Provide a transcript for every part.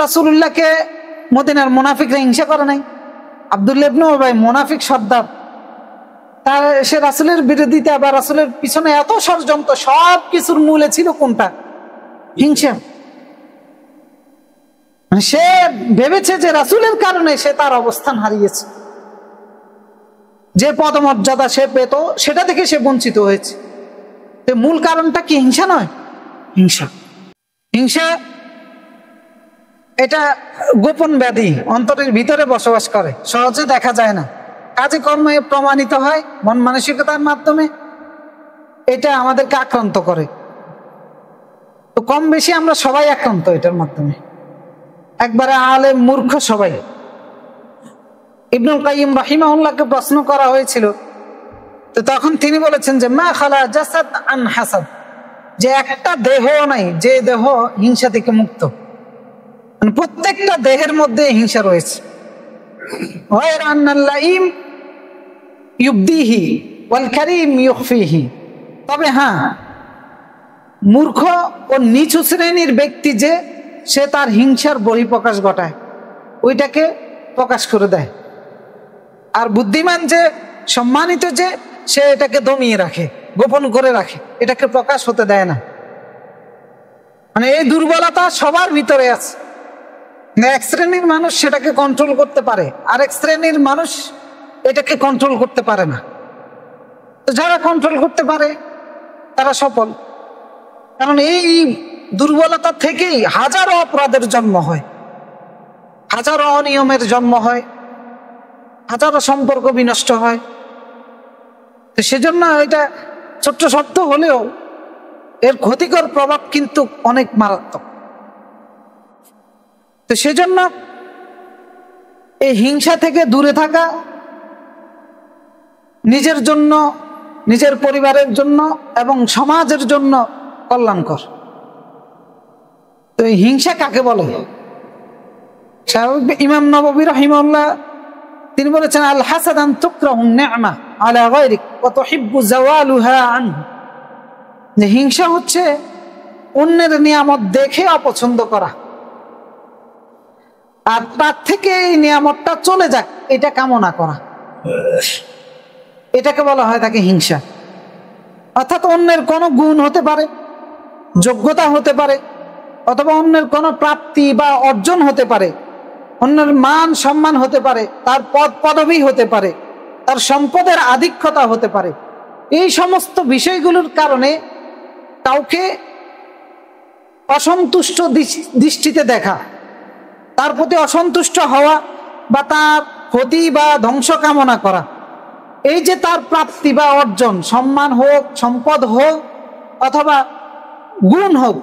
রাসূলুল্লাহকে মদিনার মুনাফিকরা হিংসা করে নাই? আব্দুল্লাহ ইবনে উবাই মুনাফিক সর্দার, তার সে রাসূলের বিরোধিতা বা রাসূলের পিছনে এত ষড়যন্ত্র, সব কিছুর মূলে ছিল কোনটা? হিংসা। সে ভেবেছে যে রাসূলের কারণে সে তার অবস্থান হারিয়েছে, যে পদমর্যাদা সে পেত সেটা থেকে সে বঞ্চিত হয়েছে। মূল কারণটা কি হিংসা নয়? হিংসা। হিংসা এটা গোপন ব্যাধি, অন্তরের ভিতরে বসবাস করে, সহজে দেখা যায় না, কাজে কর্মে প্রমাণিত হয়, মন মানসিকতার মাধ্যমে এটা আমাদেরকে আক্রান্ত করে। তো কম বেশি আমরা সবাই আক্রান্ত এটার মাধ্যমে, একবারে আলেম মূর্খ সবাই। ইবনুল কাইয়িম রাহিমাহুল্লাহকে প্রশ্ন করা হয়েছিল, তো তখন তিনি বলেছেন যে মা খালা জাসাদ আন হাসাদ, যে একটা দেহ নাই যে দেহ হিংসা থেকে মুক্ত। মানে প্রত্যেকটা দেহের মধ্যে হিংসা রয়েছে। ওয়াইর আন্নাল লাইম ইউবদিহি ওয়াল কারীম ইউখফিহি, তবে হ্যাঁ, মূর্খ ও নিচু শ্রেণীর ব্যক্তি যে সে তার হিংসার বহিঃপ্রকাশ ঘটায়, ওইটাকে প্রকাশ করে দেয়। আর বুদ্ধিমান যে, সম্মানিত যে, সে এটাকে দমিয়ে রাখে, গোপন করে রাখে, এটাকে প্রকাশ হতে দেয় না। মানে এই দুর্বলতা সবার ভিতরে আছে। এক শ্রেণীর মানুষ সেটাকে কন্ট্রোল করতে পারে, আরেক শ্রেণীর মানুষ এটাকে কন্ট্রোল করতে পারে না। তো যারা কন্ট্রোল করতে পারে তারা সফল, কারণ এই দুর্বলতা থেকেই হাজারো অপরাধের জন্ম হয়, হাজারো অনিয়মের জন্ম হয়, হাজারো সম্পর্ক বিনষ্ট হয়। তো সেজন্য এটা ছোট্ট শব্দ হলেও এর ক্ষতিকর প্রভাব কিন্তু অনেক মারাত্মক। তো সেজন্য এই হিংসা থেকে দূরে থাকা নিজের জন্য, নিজের পরিবারের জন্য এবং সমাজের জন্য কল্যাণকর। তো এই হিংসা কাকে বলে? ইমাম নববী রাহিমাহুল্লাহ তিনি বলেছেন আল হাসাদ আন তুকরাহু নি'মা আলা গায়রিক ওয়া তুহিব্বু যাওয়ালুহা আনহু, যে হিংসা হচ্ছে অন্যের নিয়ামত দেখে অপছন্দ করা, আর তার থেকে এই নিয়ামতটা চলে যাক এটা কামনা করা, এটাকে বলা হয় তাকে হিংসা। অর্থাৎ অন্যের কোনো গুণ হতে পারে, যোগ্যতা হতে পারে, অথবা অন্যের কোনো প্রাপ্তি বা অর্জন হতে পারে, অন্যের মান সম্মান হতে পারে, তার পদ পদবী হতে পারে, তার সম্পদের আধিক্যতা হতে পারে। এই সমস্ত বিষয়গুলোর কারণে কাউকে অসন্তুষ্ট দৃষ্টিতে দেখা, তার প্রতি অসন্তুষ্ট হওয়া বা তার ক্ষতি বা ধ্বংস কামনা করা, এই যে তার প্রাপ্তি বা অর্জন, সম্মান হোক, সম্পদ হোক অথবা গুণ হোক,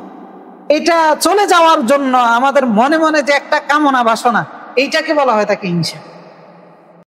এটা চলে যাওয়ার জন্য আমাদের মনে মনে যে একটা কামনা বাসনা, এইটাকে বলা হয় তাকে হিংসা।